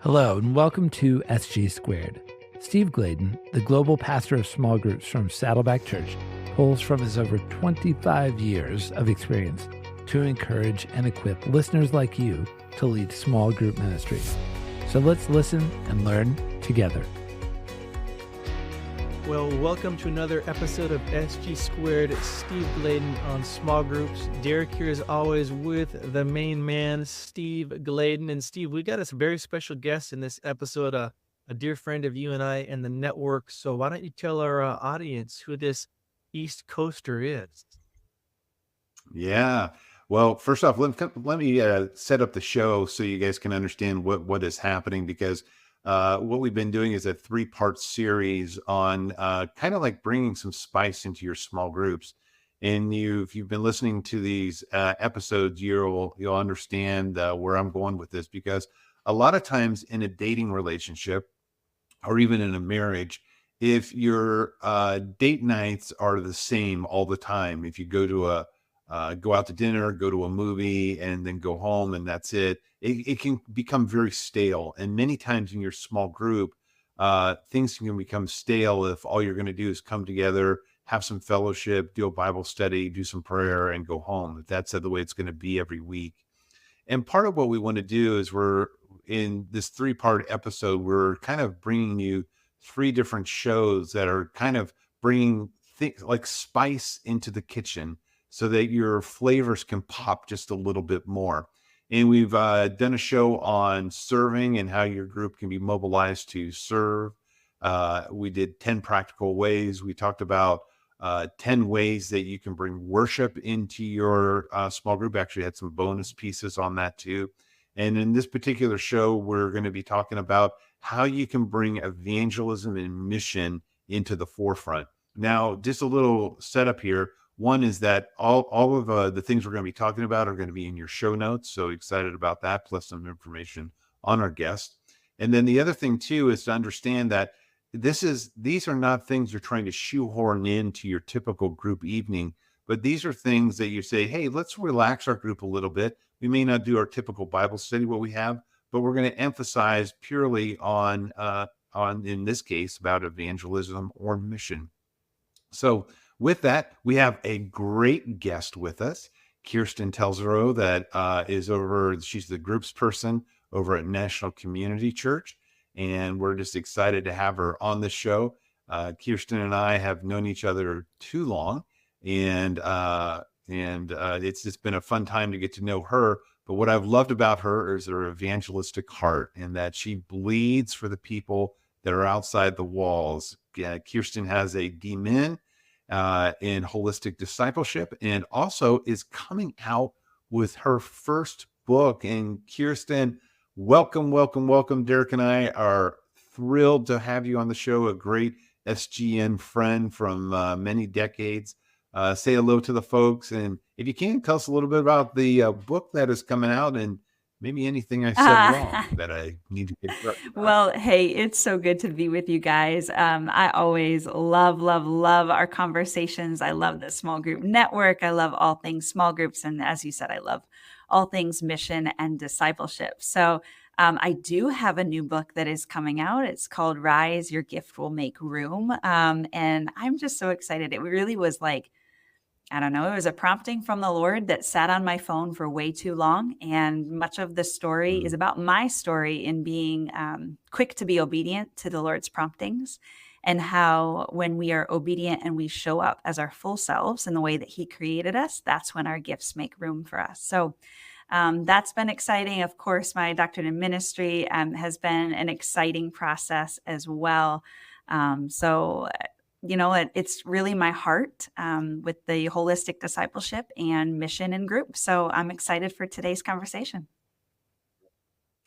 Hello, and welcome to SG Squared. Steve Gladen, the global pastor of small groups from Saddleback Church, pulls from his over 25 years of experience to encourage and equip listeners like you to lead small group ministries. So let's listen and learn together. Well, welcome to another episode of SG Squared. Steve Gladen on small groups. Derek here as always with the main man, Steve Gladen. And Steve, we got a very special guest in this episode, a dear friend of you and I and the network. So why don't you tell our audience who this East Coaster is? Yeah. Well, first off, let me set up the show so you guys can understand what is happening, because what we've been doing is a 3-part series on kind of like bringing some spice into your small groups. And if you've been listening to these episodes, you'll understand where I'm going with this, because a lot of times in a dating relationship or even in a marriage, if your date nights are the same all the time, if you go out to dinner, go to a movie, and then go home, and that's it, it can become very stale. And many times in your small group, things can become stale if all you're going to do is come together, have some fellowship, do a Bible study, do some prayer, and go home. If that's the way it's going to be every week. And part of what we want to do is we're in this 3-part episode, we're kind of bringing you 3 different shows that are kind of bringing things like spice into the kitchen, so that your flavors can pop just a little bit more. And we've done a show on serving and how your group can be mobilized to serve. We did 10 practical ways. We talked about 10 ways that you can bring worship into your small group. Actually had some bonus pieces on that too. And in this particular show, we're going to be talking about how you can bring evangelism and mission into the forefront. Now, just a little setup here. One is that all of the things we're going to be talking about are going to be in your show notes. So excited about that, plus some information on our guest. And then the other thing too is to understand that these are not things you're trying to shoehorn into your typical group evening, but these are things that you say, hey, let's relax our group a little bit. We may not do our typical Bible study, what we have, but we're going to emphasize purely on in this case, about evangelism or mission. So with that, we have a great guest with us, Kiersten Telzerow, she's the groups person over at National Community Church. And we're just excited to have her on the show. Kiersten and I have known each other too long, and it's just been a fun time to get to know her. But what I've loved about her is her evangelistic heart, and that she bleeds for the people that are outside the walls. Kiersten has a DMIN in Wholistic Discipleship, and also is coming out with her first book. And Kiersten, welcome. Derek and I are thrilled to have you on the show, a great SGN friend from many decades. Say hello to the folks, and if you can, tell us a little bit about the book that is coming out, and maybe anything I said wrong that I need to get corrected. Well, hey, it's so good to be with you guys. I always love our conversations. I love the small group network. I love all things small groups. And as you said, I love all things mission and discipleship. So I do have a new book that is coming out. It's called Rise, Your Gift Will Make Room. And I'm just so excited. It really was like, I don't know, it was a prompting from the Lord that sat on my phone for way too long. And much of the story is about my story in being quick to be obedient to the Lord's promptings, and how when we are obedient and we show up as our full selves in the way that He created us, that's when our gifts make room for us. So that's been exciting. Of course, my doctorate in ministry has been an exciting process as well. It's really my heart with the holistic discipleship and mission and group. So I'm excited for today's conversation.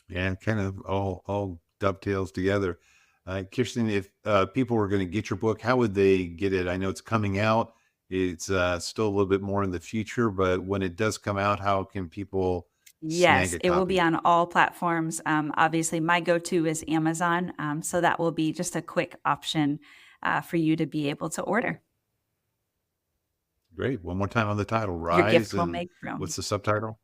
Yeah, kind of all dovetails together. Kiersten, if people were going to get your book, how would they get it? I know it's coming out. It's still a little bit more in the future, but when it does come out, how can people Yes, snag a it will copy? be on all platforms. Obviously, my go-to is Amazon. So that will be just a quick option for you to be able to order. Great. One more time on the title, Your gift Rise, will and make room. what's the subtitle?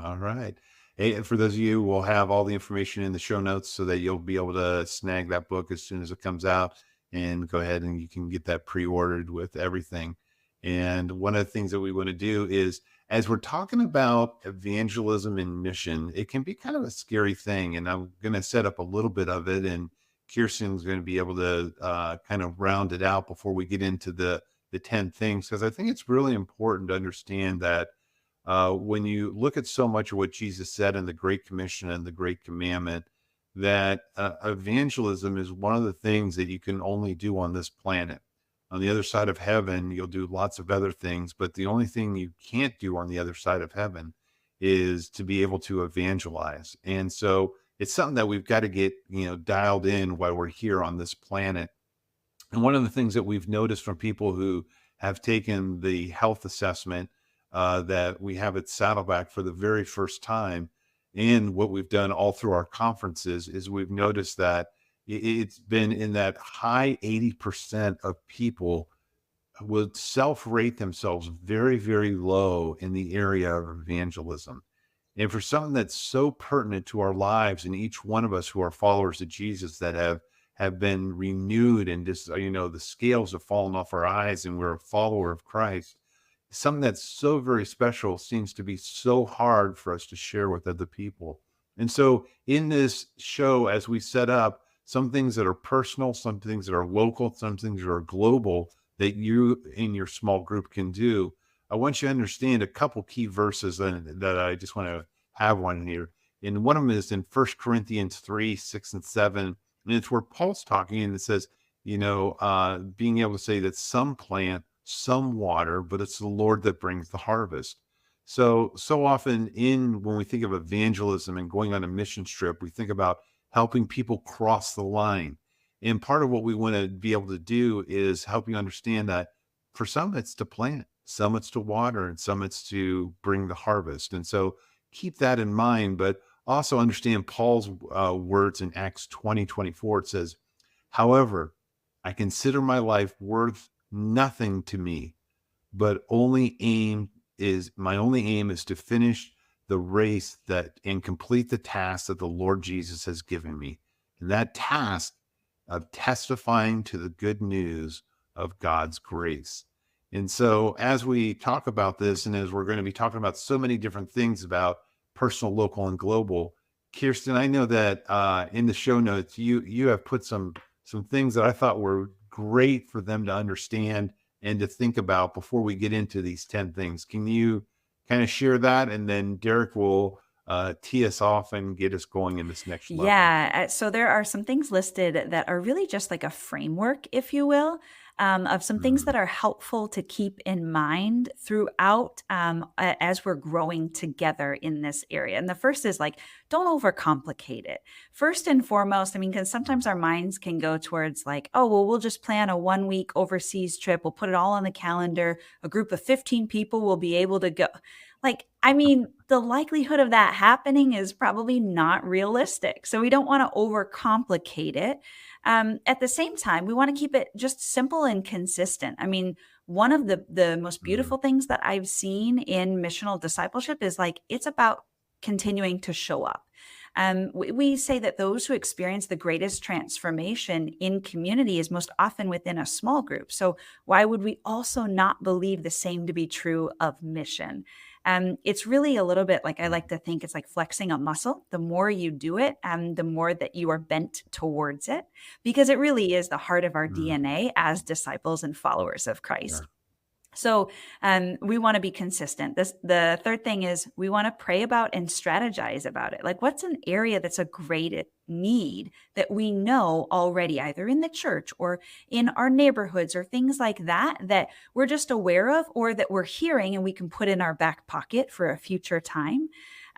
All right. Hey, and for those of you, we'll have all the information in the show notes so that you'll be able to snag that book as soon as it comes out, and go ahead and you can get that pre-ordered with everything. And one of the things that we want to do is, as we're talking about evangelism and mission, it can be kind of a scary thing. And I'm going to set up a little bit of it, and Kiersten's going to be able to kind of round it out before we get into the 10 things, because I think it's really important to understand that when you look at so much of what Jesus said in the Great Commission and the Great Commandment, that evangelism is one of the things that you can only do on this planet. On the other side of heaven, you'll do lots of other things, but the only thing you can't do on the other side of heaven is to be able to evangelize. And so it's something that we've got to get, dialed in while we're here on this planet. And one of the things that we've noticed from people who have taken the health assessment that we have at Saddleback for the very first time, and what we've done all through our conferences, is we've noticed that it's been in that high 80% of people would self-rate themselves very, very low in the area of evangelism. And for something that's so pertinent to our lives, and each one of us who are followers of Jesus that have been renewed, and just, the scales have fallen off our eyes and we're a follower of Christ, something that's so very special seems to be so hard for us to share with other people. And so in this show, as we set up, some things that are personal, some things that are local, some things that are global that you in your small group can do, I want you to understand a couple key verses that I just want to have one here. And one of them is in 1 Corinthians 3, 6 and 7. And it's where Paul's talking, and it says, being able to say that some plant, some water, but it's the Lord that brings the harvest. So often when we think of evangelism and going on a mission trip, we think about helping people cross the line. And part of what we want to be able to do is help you understand that for some it's to plant, some it's to water, and some it's to bring the harvest. And so keep that in mind, but also understand Paul's words in Acts 20:24. It says, however, I consider my life worth nothing to me, but my only aim is to finish the race and complete the task that the Lord Jesus has given me. And that task of testifying to the good news of God's grace. And so as we talk about this, and as we're going to be talking about so many different things about personal, local, and global, Kiersten, I know that in the show notes, you have put some things that I thought were great for them to understand and to think about before we get into these 10 things. Can you kind of share that? And then Derek will tee us off and get us going in this next level. Yeah. So there are some things listed that are really just like a framework, if you will, of some things that are helpful to keep in mind throughout as we're growing together in this area. And the first is don't overcomplicate it. First and foremost, because sometimes our minds can go towards we'll just plan a 1 week overseas trip. We'll put it all on the calendar. A group of 15 people will be able to go. The likelihood of that happening is probably not realistic. So we don't want to overcomplicate it. At the same time, we want to keep it just simple and consistent. One of the most beautiful things that I've seen in missional discipleship is it's about continuing to show up. We say that those who experience the greatest transformation in community is most often within a small group. So why would we also not believe the same to be true of mission? It's really a little bit I like to think it's like flexing a muscle. The more you do it, the more that you are bent towards it, because it really is the heart of our DNA as disciples and followers of Christ. Yeah. So we want to be consistent. The third thing is we want to pray about and strategize about it. What's an area that's a great need that we know already, either in the church or in our neighborhoods or things like that we're just aware of, or that we're hearing and we can put in our back pocket for a future time.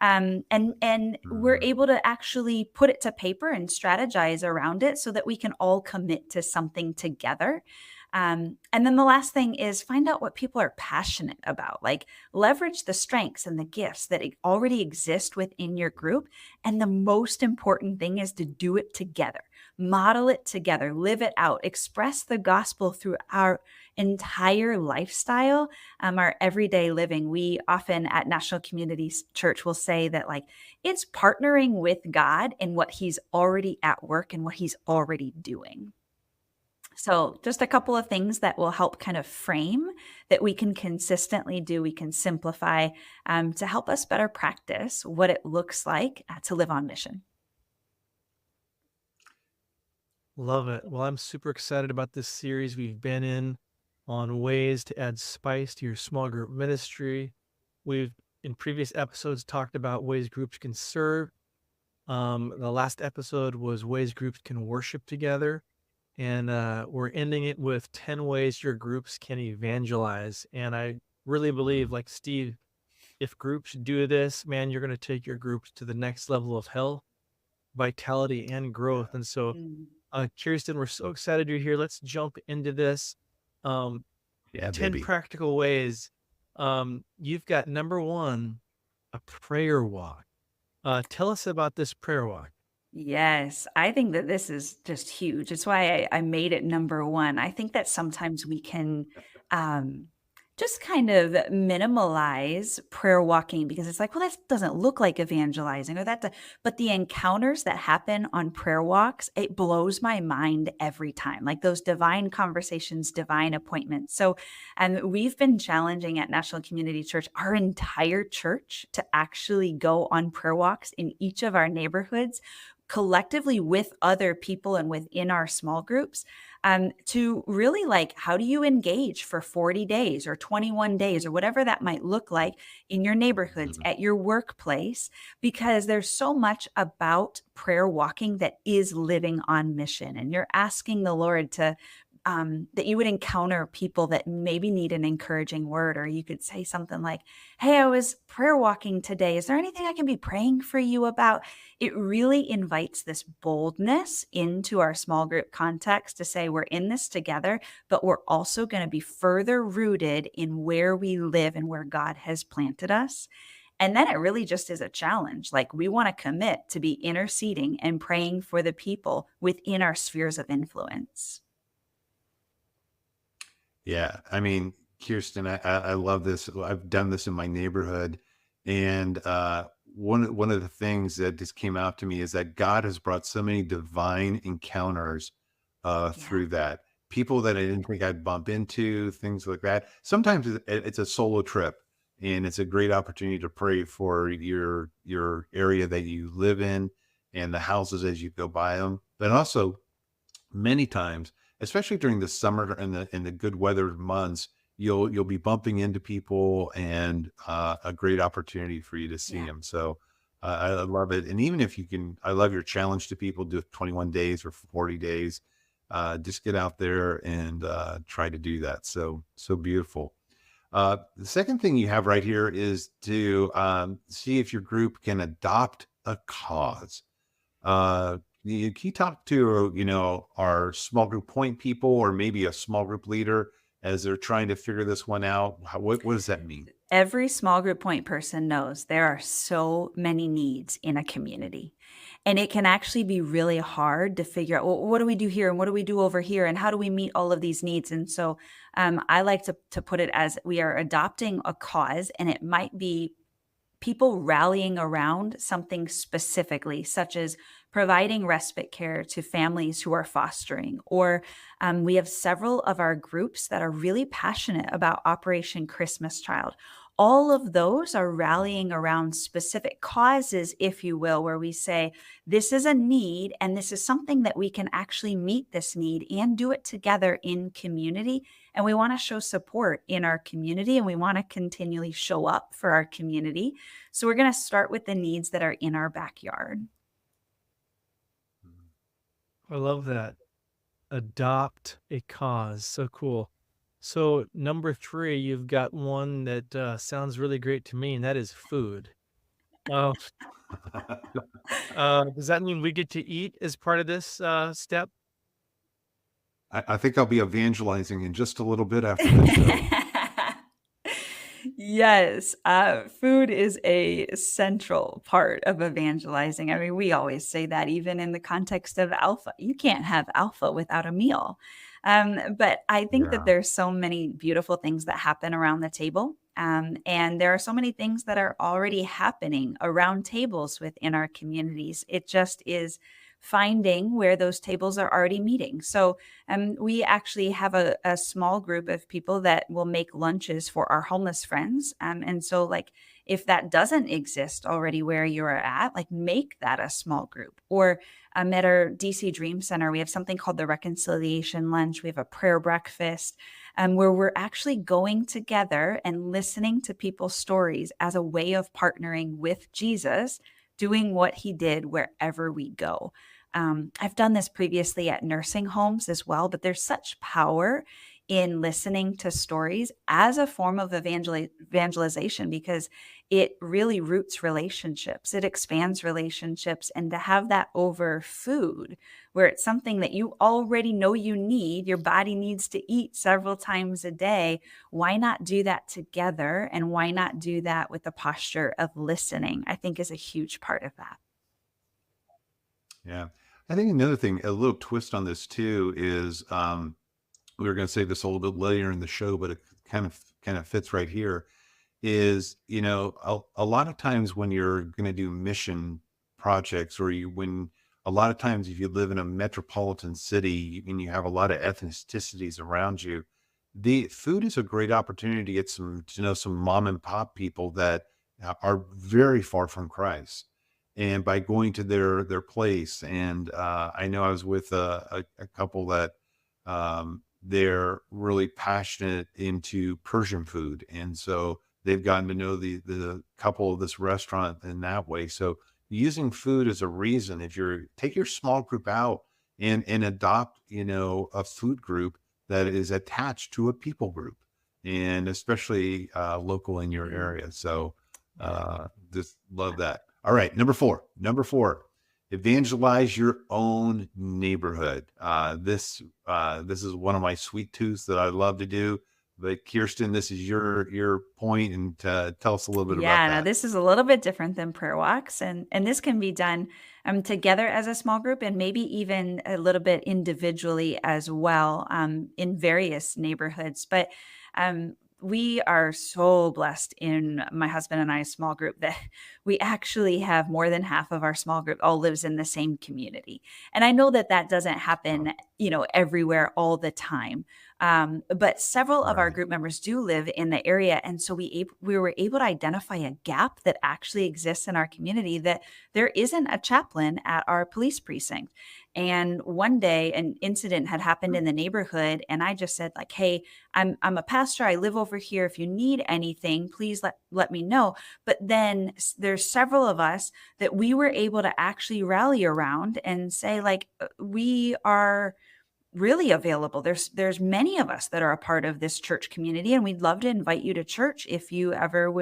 And we're able to actually put it to paper and strategize around it so that we can all commit to something together. And then the last thing is find out what people are passionate about. Like leverage the strengths and the gifts that already exist within your group. And the most important thing is to do it together, model it together, live it out, express the gospel through our entire lifestyle, our everyday living. We often at National Community Church will say that like it's partnering with God in what he's already at work and what he's already doing. So just a couple of things that will help kind of frame that we can consistently do, we can simplify to help us better practice what it looks like to live on mission. Love it. Well, I'm super excited about this series we've been in on ways to add spice to your small group ministry. We've, in previous episodes, talked about ways groups can serve. The last episode was ways groups can worship together. And we're ending it with 10 ways your groups can evangelize. And I really believe, like Steve, if groups do this, man, you're going to take your groups to the next level of health, vitality, and growth. And so, Kiersten, we're so excited you're here. Let's jump into this. 10 baby. practical ways. You've got number 1, a prayer walk. Tell us about this prayer walk. Yes, I think that this is just huge. It's why I made it number 1. I think that sometimes we can just kind of minimalize prayer walking because it's like, well, that doesn't look like evangelizing or that. But the encounters that happen on prayer walks, it blows my mind every time. Like those divine conversations, divine appointments. So, and we've been challenging at National Community Church, our entire church to actually go on prayer walks in each of our neighborhoods collectively with other people and within our small groups to really like, how do you engage for 40 days or 21 days or whatever that might look like in your neighborhoods, at your workplace, because there's so much about prayer walking that is living on mission. And you're asking the Lord to that you would encounter people that maybe need an encouraging word, or you could say something like, hey, I was prayer walking today. Is there anything I can be praying for you about? It really invites this boldness into our small group context to say we're in this together, but we're also going to be further rooted in where we live and where God has planted us. And then it really just is a challenge. Like we want to commit to be interceding and praying for the people within our spheres of influence. Yeah, I mean, Kiersten, I love this. I've done this in my neighborhood, and one of the things that just came out to me is that God has brought so many divine encounters through that. People that I didn't think I'd bump into, things like that. Sometimes it's a solo trip, and it's a great opportunity to pray for your area that you live in and the houses as you go by them. But also, many times, especially during the summer and the good weather months, you'll be bumping into people, and a great opportunity for you to see them. So I love it. And even if you can, I love your challenge to people, do 21 days or 40 days. Just get out there and try to do that. So beautiful. The second thing you have right here is to see if your group can adopt a cause. Can you talk to, our small group point people or maybe a small group leader as they're trying to figure this one out? What does that mean? Every small group point person knows there are so many needs in a community. And it can actually be really hard to figure out, well, what do we do here and what do we do over here and how do we meet all of these needs? And so I like to put it as we are adopting a cause, and it might be people rallying around something specifically, such as providing respite care to families who are fostering, or we have several of our groups that are really passionate about Operation Christmas Child. All of those are rallying around specific causes, if you will, where we say, this is a need, and this is something that we can actually meet this need and do it together in community. And we want to show support in our community, and we want to continually show up for our community. So we're going to start with the needs that are in our backyard. I love that. Adopt a cause. So cool. So number 3, you've got one that sounds really great to me, and that is food. Does that mean we get to eat as part of this step? I think I'll be evangelizing in just a little bit after this show. Yes, food is a central part of evangelizing. I mean, we always say that even in the context of Alpha. You can't have Alpha without a meal. But I think that Yeah. there's so many beautiful things that happen around the table. And there are so many things that are already happening around tables within our communities. It just is finding where those tables are already meeting. So we actually have a small group of people that will make lunches for our homeless friends. And so, like, if that doesn't exist already where you're at, like, make that a small group. Or at our DC Dream Center, we have something called the Reconciliation Lunch. We have a prayer breakfast where we're actually going together and listening to people's stories as a way of partnering with Jesus, doing what he did wherever we go. I've done this previously at nursing homes as well, but there's such power in listening to stories as a form of evangelization because it really roots relationships, it expands relationships, and to have that over food, where it's something that you already know you need, your body needs to eat several times a day. Why not do that together? And why not do that with the posture of listening? I think is a huge part of that. Yeah. I think another thing, a little twist on this too, is we were going to say this a little bit later in the show, but it kind of fits right here. Is a lot of times when you're going to do mission projects, or when a lot of times if you live in a metropolitan city and you have a lot of ethnicities around you, the food is a great opportunity to get some mom and pop people that are very far from Christ, and by going to their place. And I know I was with a couple that they're really passionate into Persian food, and so they've gotten to know the couple of this restaurant in that way. So using food as a reason, if you're take your small group out and adopt, a food group that is attached to a people group, and especially local in your area. So just love that. All right, number four, evangelize your own neighborhood. This is one of my sweet tooths that I love to do. But Kiersten, this is your point, and tell us a little bit about Yeah, now that. this is a little bit different than prayer walks, and this can be done together as a small group, and maybe even a little bit individually as well in various neighborhoods. But we are so blessed in my husband and I's small group that we actually have more than half of our small group all lives in the same community. And I know that that doesn't happen, everywhere all the time. But several of our Right. group members do live in the area. And so we were able to identify a gap that actually exists in our community, that there isn't a chaplain at our police precinct. And one day an incident had happened in the neighborhood. And I just said, like, hey, I'm a pastor. I live over here. If you need anything, please let me know. But then there's several of us that we were able to actually rally around and say, like, we are really available. There's many of us that are a part of this church community, and we'd love to invite you to church if you ever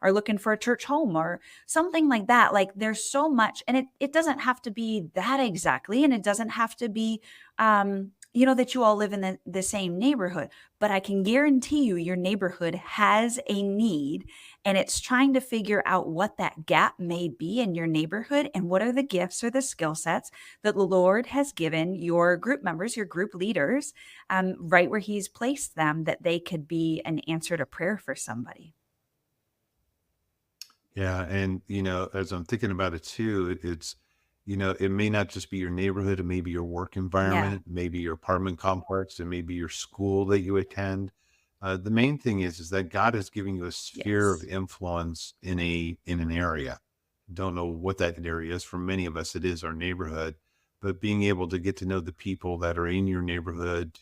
are looking for a church home or something like that. Like, there's so much, and it doesn't have to be that exactly, and it doesn't have to be that you all live in the same neighborhood, but I can guarantee you your neighborhood has a need, and it's trying to figure out what that gap may be in your neighborhood and what are the gifts or the skill sets that the Lord has given your group members, your group leaders, right where he's placed them, that they could be an answer to prayer for somebody. Yeah, and as I'm thinking about it too, it's it may not just be your neighborhood, it may be your work Yeah. environment, maybe your apartment complex, it may be your school that you attend. The main thing is that God is giving you a sphere of Yes. influence in an area. Don't know what that area is. For many of us, it is our neighborhood, but being able to get to know the people that are in your neighborhood.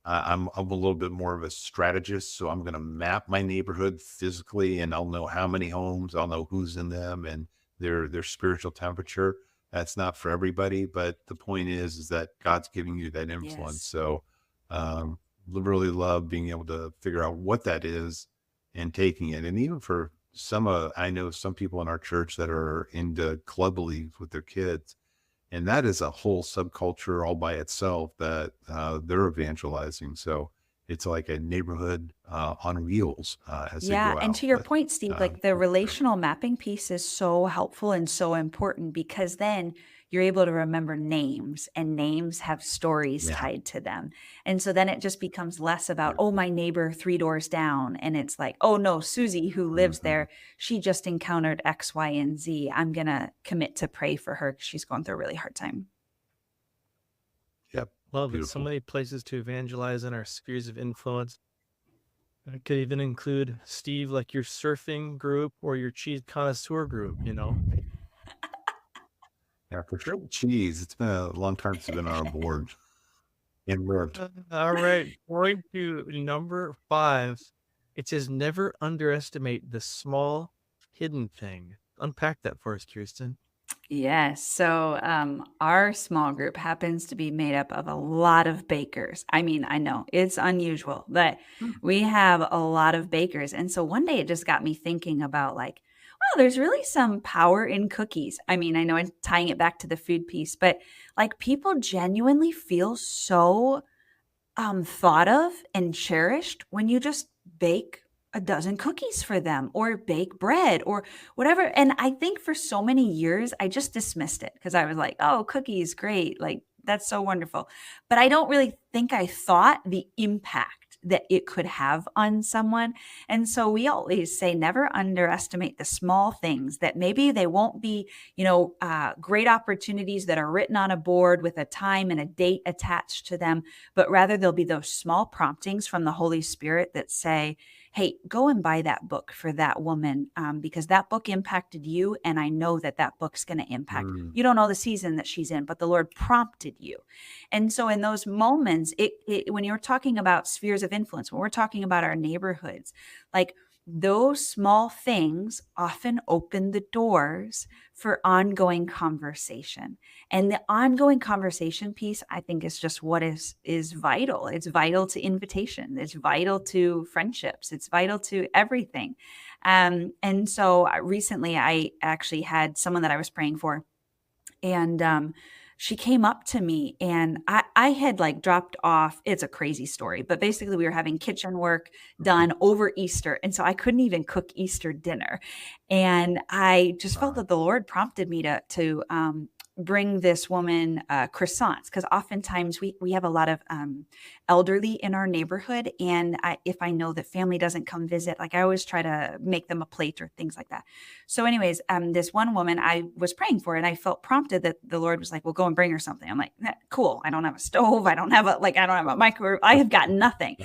I'm a little bit more of a strategist, so I'm going to map my neighborhood physically, and I'll know how many homes, I'll know who's in them, and their spiritual temperature. That's not for everybody, but the point is that God's giving you that influence. Yes. So, really love being able to figure out what that is and taking it. And even for I know some people in our church that are into club leagues with their kids, And that is a whole subculture all by itself that they're evangelizing. So it's like a neighborhood on wheels as they Yeah. go And out. to your But point, Steve, like the relational mapping piece is so helpful and so important because then you're able to remember names and names have stories yeah, tied to them. And so then it just becomes less about, oh, beautiful. my neighbor 3 doors down. And it's like, oh, no, Susie, who lives Hmm. there, she just encountered X, Y, and Z. I'm going to commit to pray for her because she's going through a really hard time. Yep, Love it. So beautiful. many places to evangelize in our spheres of influence. It could even include, Steve, like your surfing group or your cheese connoisseur group, you know? Yeah, for sure. Cheese. It's been a long time since I've been on a board and worked. All right. Going to number 5. It says, never underestimate the small hidden thing. Unpack that for us, Kiersten. Yes. So our small group happens to be made up of a lot of bakers. I mean, I know it's unusual, but we have a lot of bakers. And so one day it just got me thinking about like, wow, there's really some power in cookies. I mean, I know I'm tying it back to the food piece, but like people genuinely feel so thought of and cherished when you just bake a dozen cookies for them or bake bread or whatever. And I think for so many years, I just dismissed it because I was like, oh, cookies, great. Like, that's so wonderful. But I don't really think I thought the impact that it could have on someone. And so we always say never underestimate the small things that maybe they won't be, great opportunities that are written on a board with a time and a date attached to them, but rather there'll be those small promptings from the Holy Spirit that say, hey, go and buy that book for that woman because that book impacted you. And I know that that book's going to impact. You don't know the season that she's in, but the Lord prompted you. And so in those moments, when you're talking about spheres of influence, when we're talking about our neighborhoods, like those small things often open the doors for ongoing conversation. And the ongoing conversation piece, I think, is just what is vital. It's vital to invitation. It's vital to friendships. It's vital to everything. And so recently I actually had someone that I was praying for, and she came up to me and I had like dropped off. It's a crazy story, but basically we were having kitchen work done over Easter. And so I couldn't even cook Easter dinner. And I just felt that the Lord prompted me to bring this woman croissants because oftentimes we have a lot of elderly in our neighborhood. And if I know that family doesn't come visit, like I always try to make them a plate or things like that. So anyways, this one woman I was praying for and I felt prompted that the Lord was like, well, go and bring her something. I'm like, cool. I don't have a stove. I don't have a microwave. I have got nothing.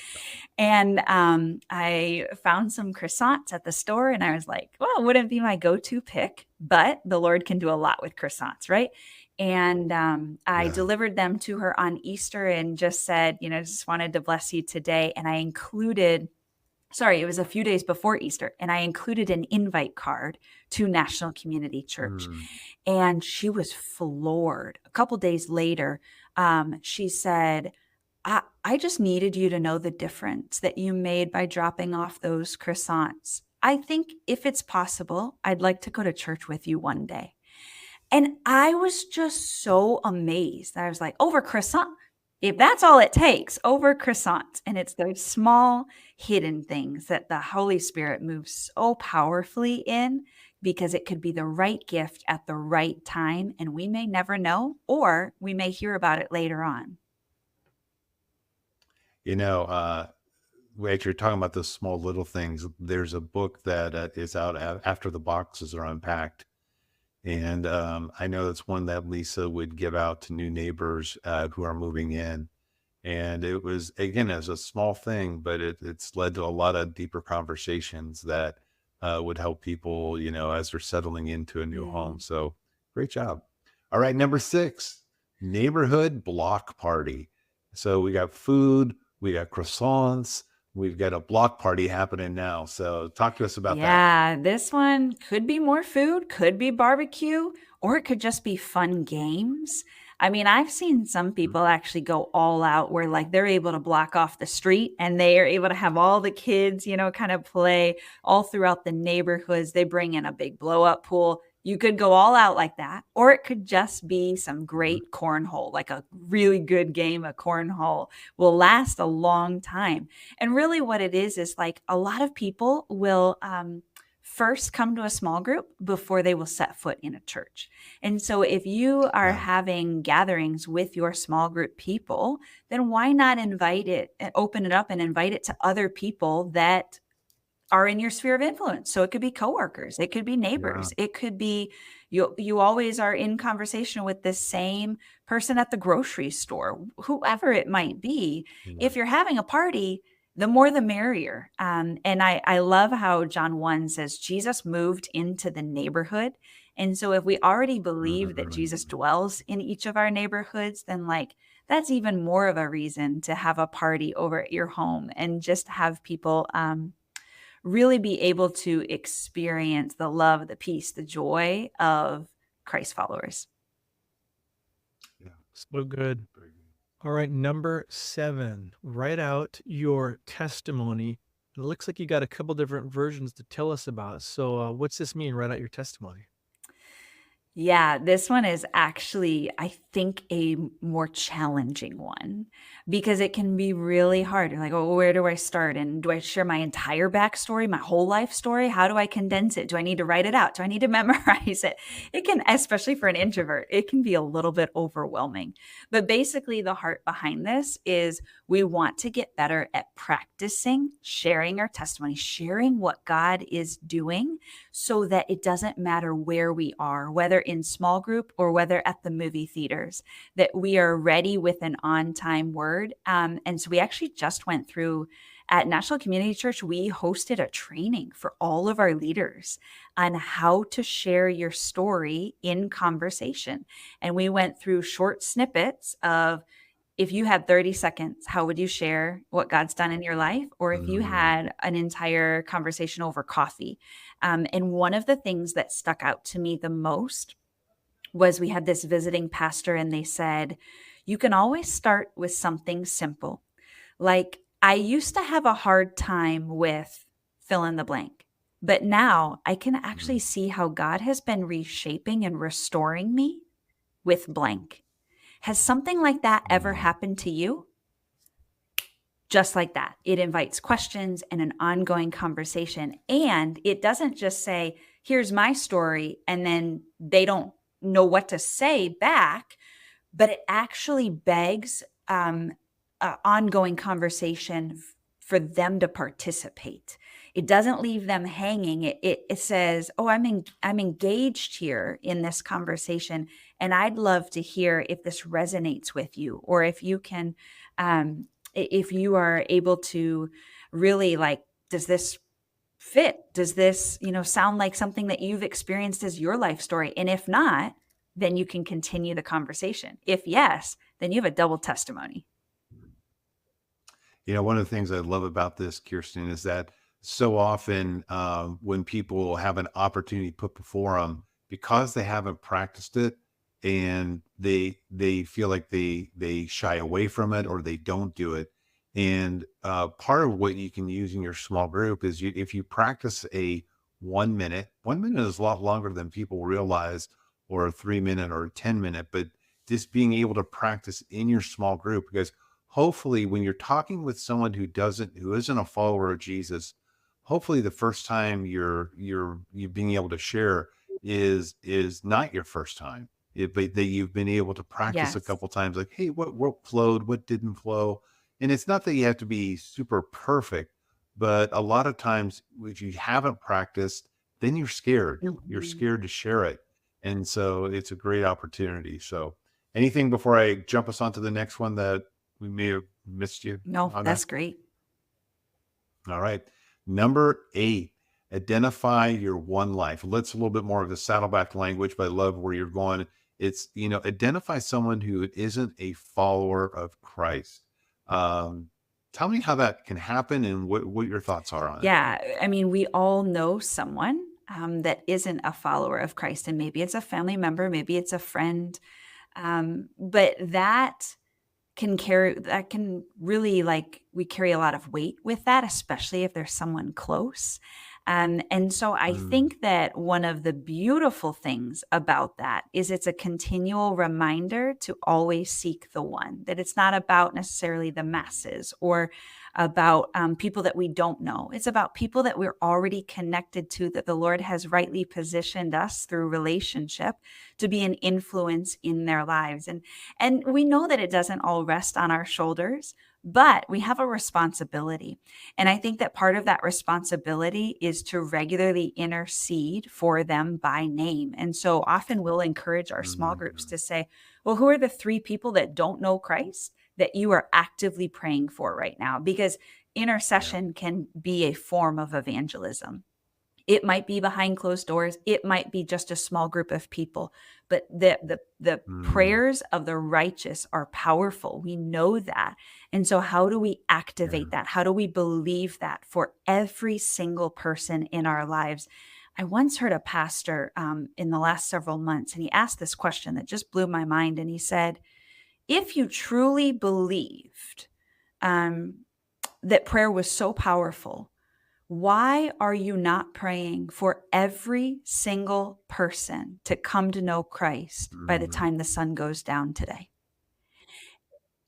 And I found some croissants at the store and I was like, well, it wouldn't be my go-to pick, but the Lord can do a lot with croissants, right? And I delivered them to her on Easter and just said, just wanted to bless you today. And I included, it was a few days before Easter, and I included an invite card to National Community Church. And she was floored. A couple days later, she said, I just needed you to know the difference that you made by dropping off those croissants. I think if it's possible, I'd like to go to church with you one day. And I was just so amazed. I was like, over croissant, if that's all it takes, over croissants. And it's those small hidden things that the Holy Spirit moves so powerfully in because it could be the right gift at the right time. And we may never know, or we may hear about it later on. As you're talking about those small little things, there's a book that is out after the boxes are unpacked. And I know it's one that Lisa would give out to new neighbors who are moving in. And it was, again, as a small thing, but it's led to a lot of deeper conversations that would help people, as they're settling into a new home. So great job. All right, number 6, neighborhood block party. So we got food, we got croissants, we've got a block party happening now. So talk to us about that. Yeah, this one could be more food, could be barbecue, or it could just be fun games. I mean, I've seen some people actually go all out where like they're able to block off the street and they are able to have all the kids, kind of play all throughout the neighborhoods. They bring in a big blow up pool. You could go all out like that, or it could just be some great cornhole, like a really good game of cornhole will last a long time. And really what it is like a lot of people will first come to a small group before they will set foot in a church. And so if you are Yeah. having gatherings with your small group people, then why not invite it, open it up and invite it to other people that are in your sphere of influence. So it could be coworkers, it could be neighbors, it could be you always are in conversation with the same person at the grocery store, whoever it might be. Yeah. If you're having a party, the more the merrier. And I love how John 1 says Jesus moved into the neighborhood. And so if we already believe that Jesus dwells in each of our neighborhoods, then like that's even more of a reason to have a party over at your home and just have people really be able to experience the love, the peace, the joy of Christ followers. Yeah. So good. Very good. All right, number 7, write out your testimony. It looks like you got a couple different versions to tell us about. So what's this mean, write out your testimony? Yeah, this one is actually, I think, a more challenging one because it can be really hard. You're like, oh, where do I start? And do I share my entire backstory, my whole life story? How do I condense it? Do I need to write it out? Do I need to memorize it? It can, especially for an introvert, it can be a little bit overwhelming. But basically, the heart behind this is we want to get better at practicing sharing our testimony, sharing what God is doing so that it doesn't matter where we are, whether in small group or whether at the movie theaters, that we are ready with an on-time word. And so we actually just went through at National Community Church, we hosted a training for all of our leaders on how to share your story in conversation. And we went through short snippets of, if you had 30 seconds, how would you share what God's done in your life? Or if you had an entire conversation over coffee. And one of the things that stuck out to me the most was we had this visiting pastor and they said, you can always start with something simple. Like, I used to have a hard time with fill in the blank, but now I can actually see how God has been reshaping and restoring me with blank. Has something like that ever happened to you? Just like that. It invites questions and an ongoing conversation. And it doesn't just say, here's my story, and then they don't know what to say back, but it actually begs ongoing conversation for them to participate. It doesn't leave them hanging. It says, oh, I'm engaged here in this conversation, and I'd love to hear if this resonates with you, or if you can, if you are able to really like, does this fit? Does this, sound like something that you've experienced as your life story? And if not, then you can continue the conversation. If yes, then you have a double testimony. One of the things I love about this, Kiersten, is that so often when people have an opportunity put before them, because they haven't practiced it and they feel like they shy away from it or they don't do it. And part of what you can use in your small group is if you practice a 1 minute, 1 minute is a lot longer than people realize, or a 3 minute or a 10 minute, but just being able to practice in your small group, because hopefully when you're talking with someone who isn't a follower of Jesus, hopefully the first time you're being able to share is not your first time, but that you've been able to practice a couple times, like, hey, what flowed, what didn't flow. And it's not that you have to be super perfect, but a lot of times if you haven't practiced, then you're scared. You're scared to share it. And so it's a great opportunity. So anything before I jump us on to the next one that we may have missed you? No, that's great. All right. Number 8, identify your one life. Let's a little bit more of the Saddleback language, but I love where you're going. It's, identify someone who isn't a follower of Christ. Tell me how that can happen and what your thoughts are on it. Yeah. I mean, we all know someone that isn't a follower of Christ, and maybe it's a family member, maybe it's a friend. But that can really, like, we carry a lot of weight with that, especially if there's someone close. And so I think that one of the beautiful things about that is it's a continual reminder to always seek the one, that it's not about necessarily the masses or about people that we don't know. It's about people that we're already connected to, that the Lord has rightly positioned us through relationship to be an influence in their lives. And we know that it doesn't all rest on our shoulders, but we have a responsibility. And I think that part of that responsibility is to regularly intercede for them by name. And so often we'll encourage our small groups to say, well, who are the 3 people that don't know Christ that you are actively praying for right now? Because intercession can be a form of evangelism. It might be behind closed doors. It might be just a small group of people, but the prayers of the righteous are powerful. We know that. And so how do we activate that? How do we believe that for every single person in our lives? I once heard a pastor in the last several months, and he asked this question that just blew my mind. And he said, if you truly believed that prayer was so powerful, why are you not praying for every single person to come to know Christ by the time the sun goes down today?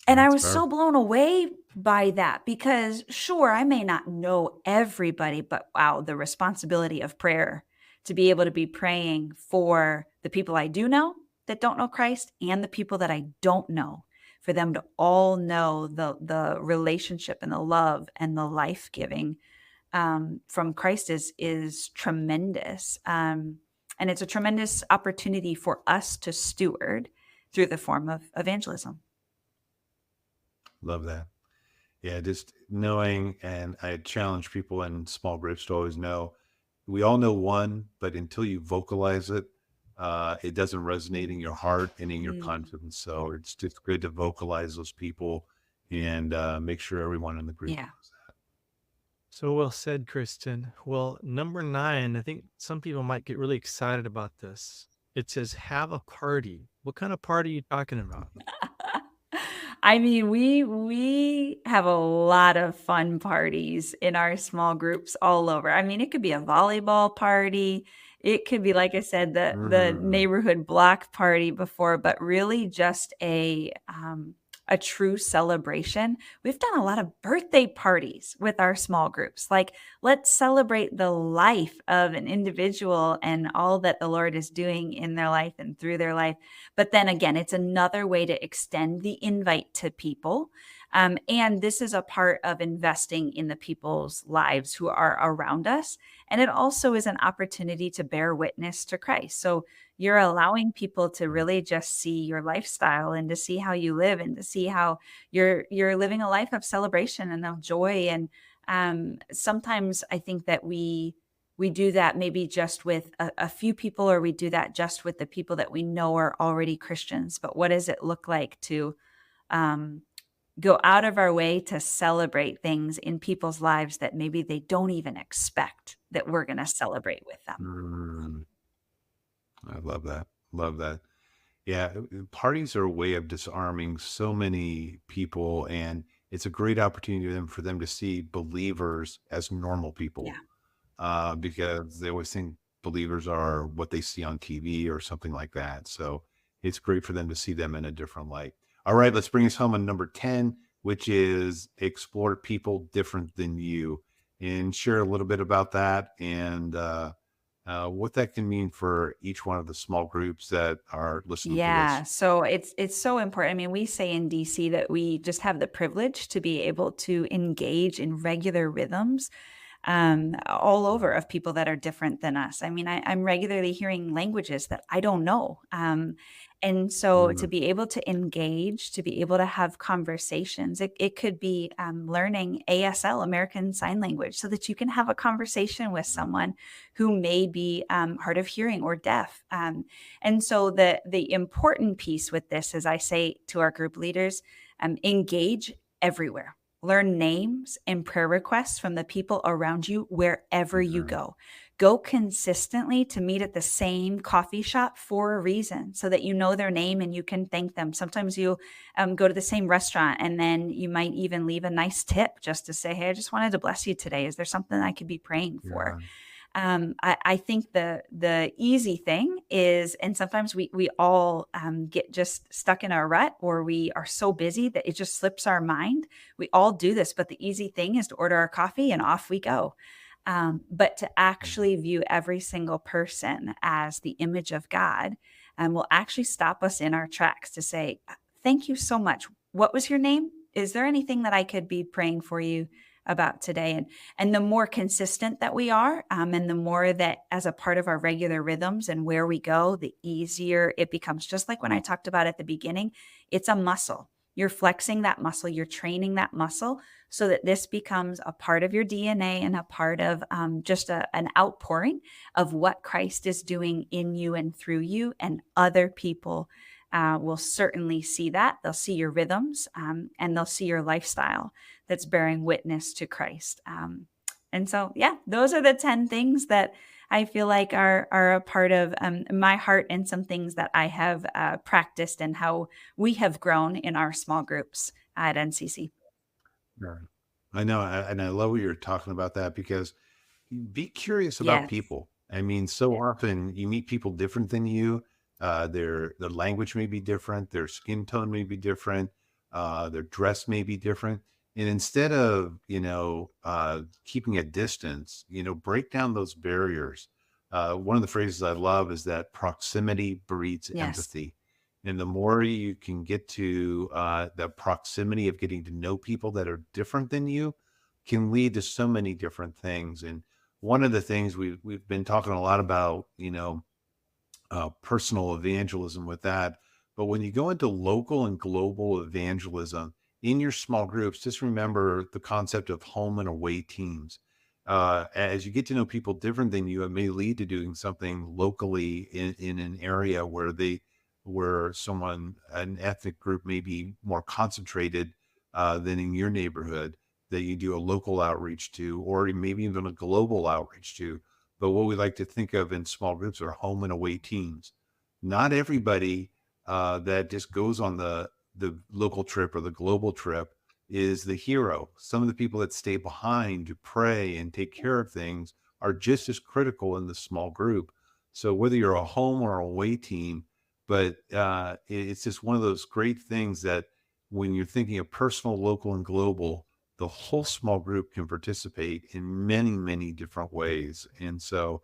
And I was so blown away by that, because sure, I may not know everybody, but wow, the responsibility of prayer to be able to be praying for the people I do know that don't know Christ and the people that I don't know, for them to all know the relationship and the love and the life-giving from Christ is tremendous. And it's a tremendous opportunity for us to steward through the form of evangelism. Love that. Yeah, just knowing, and I challenge people in small groups to always know, we all know one, but until you vocalize it, it doesn't resonate in your heart and in your confidence. So it's just good to vocalize those people and make sure everyone in the group knows that. So well said, Kiersten. Well, number 9, I think some people might get really excited about this. It says, have a party. What kind of party are you talking about? I mean, we have a lot of fun parties in our small groups all over. I mean, it could be a volleyball party. It could be, like I said, the neighborhood block party before, but really just a true celebration. We've done a lot of birthday parties with our small groups. Like, let's celebrate the life of an individual and all that the Lord is doing in their life and through their life. But then again, it's another way to extend the invite to people. And this is a part of investing in the people's lives who are around us. And it also is an opportunity to bear witness to Christ. So you're allowing people to really just see your lifestyle and to see how you live and to see how you're living a life of celebration and of joy. And sometimes I think that we do that maybe just with a few people, or we do that just with the people that we know are already Christians. But what does it look like to go out of our way to celebrate things in people's lives that maybe they don't even expect that we're going to celebrate with them? I love that. Love that. Yeah, parties are a way of disarming so many people, and it's a great opportunity for them to see believers as normal people. Because they always think believers are what they see on TV or something like that. So it's great for them to see them in a different light. All right, let's bring us home on number 10, which is explore people different than you, and share a little bit about that and what that can mean for each one of the small groups that are listening to this. So it's so important. I mean, we say in DC that we just have the privilege to be able to engage in regular rhythms all over of people that are different than us. I mean, I'm regularly hearing languages that I don't know. And so to be able to engage, to be able to have conversations, it could be learning ASL, American Sign Language, so that you can have a conversation with someone who may be hard of hearing or deaf. And so the important piece with this, as I say to our group leaders, engage everywhere. Learn names and prayer requests from the people around you wherever you go. Go consistently to meet at the same coffee shop for a reason, so that you know their name and you can thank them. Sometimes you go to the same restaurant, and then you might even leave a nice tip just to say, hey, I just wanted to bless you today. Is there something I could be praying for? Yeah. I think the easy thing is, and sometimes we all get just stuck in our rut, or we are so busy that it just slips our mind. We all do this, but the easy thing is to order our coffee and off we go. But to actually view every single person as the image of God will actually stop us in our tracks to say, thank you so much. What was your name? Is there anything that I could be praying for you about today? And the more consistent that we are, and the more that as a part of our regular rhythms and where we go, the easier it becomes. Just like when I talked about at the beginning, it's a muscle. You're flexing that muscle, you're training that muscle so that this becomes a part of your DNA and a part of just an outpouring of what Christ is doing in you and through you. And other people will certainly see that. They'll see your rhythms and they'll see your lifestyle that's bearing witness to Christ. And so, yeah, those are the 10 things that I feel like are a part of my heart, and some things that I have practiced and how we have grown in our small groups at NCC. Right. I know. And I love what you're talking about that, because be curious about Yes. people. I mean, so often you meet people different than you. Their language may be different. Their skin tone may be different. Their dress may be different. And instead of, keeping a distance, break down those barriers. One of the phrases I love is that proximity breeds Yes. empathy. And the more you can get to the proximity of getting to know people that are different than you, can lead to so many different things. And one of the things we've been talking a lot about, personal evangelism with that. But when you go into local and global evangelism in your small groups, just remember the concept of home and away teams. As you get to know people different than you, it may lead to doing something locally in an area where an ethnic group may be more concentrated than in your neighborhood, that you do a local outreach to, or maybe even a global outreach to. But what we like to think of in small groups are home and away teams. Not everybody that just goes on the local trip or the global trip is the hero. Some of the people that stay behind to pray and take care of things are just as critical in the small group. So whether you're a home or away team, but it's just one of those great things that when you're thinking of personal, local, and global, the whole small group can participate in many, many different ways. And so,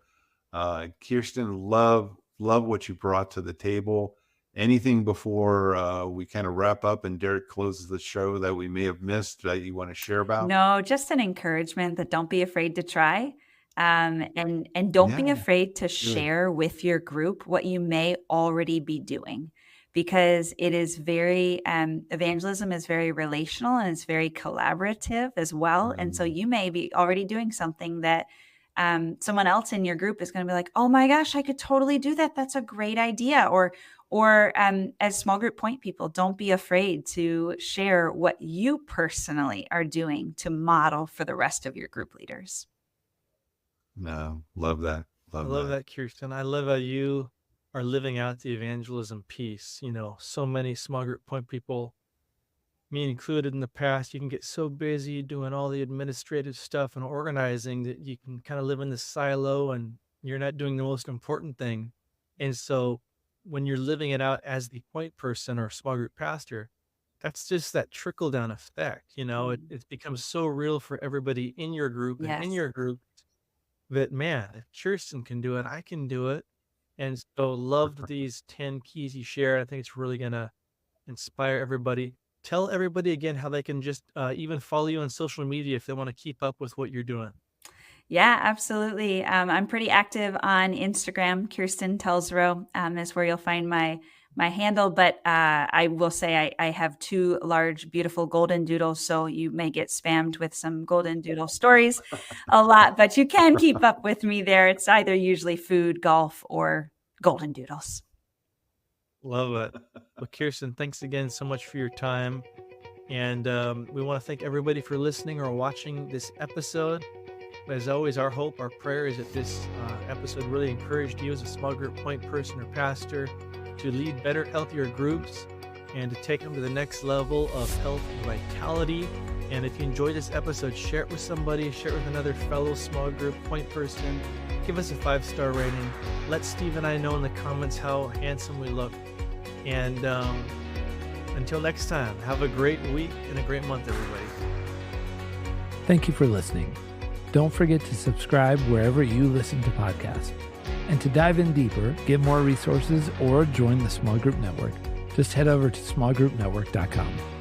Kiersten, love what you brought to the table. Anything before we kind of wrap up and Derek closes the show that we may have missed that you want to share about? No, just an encouragement that don't be afraid to try. And don't be Yeah, afraid to good. share with your group what you may already be doing, because it is very, evangelism is very relational and it's very collaborative as well. And so you may be already doing something that someone else in your group is going to be like, oh my gosh, I could totally do that. That's a great idea. Or as small group point people, don't be afraid to share what you personally are doing to model for the rest of your group leaders. No, love that. I love that, Kiersten. I love how you are living out the evangelism piece. So many small group point people, me included in the past, you can get so busy doing all the administrative stuff and organizing that you can kind of live in this silo and you're not doing the most important thing. And so when you're living it out as the point person or small group pastor, that's just that trickle down effect. It becomes so real for everybody in your group and in Yes. your group that, man, if Kiersten can do it, I can do it. And so loved these 10 keys you shared. I think it's really going to inspire everybody. Tell everybody again how they can just even follow you on social media if they want to keep up with what you're doing. Yeah, absolutely. I'm pretty active on Instagram. Kiersten Telzerow is where you'll find my handle. But I will say I have 2 large, beautiful golden doodles. So you may get spammed with some golden doodle stories a lot, but you can keep up with me there. It's either usually food, golf, or golden doodles. Love it. Well, Kiersten, thanks again so much for your time. And we want to thank everybody for listening or watching this episode. As always, our hope, our prayer is that this episode really encouraged you as a small group point person or pastor to lead better, healthier groups and to take them to the next level of health and vitality. And if you enjoyed this episode, share it with somebody, share it with another fellow small group point person. Give us a 5-star rating. Let Steve and I know in the comments how handsome we look. And until next time, have a great week and a great month, everybody. Thank you for listening. Don't forget to subscribe wherever you listen to podcasts. And to dive in deeper, get more resources, or join the Small Group Network, just head over to smallgroupnetwork.com.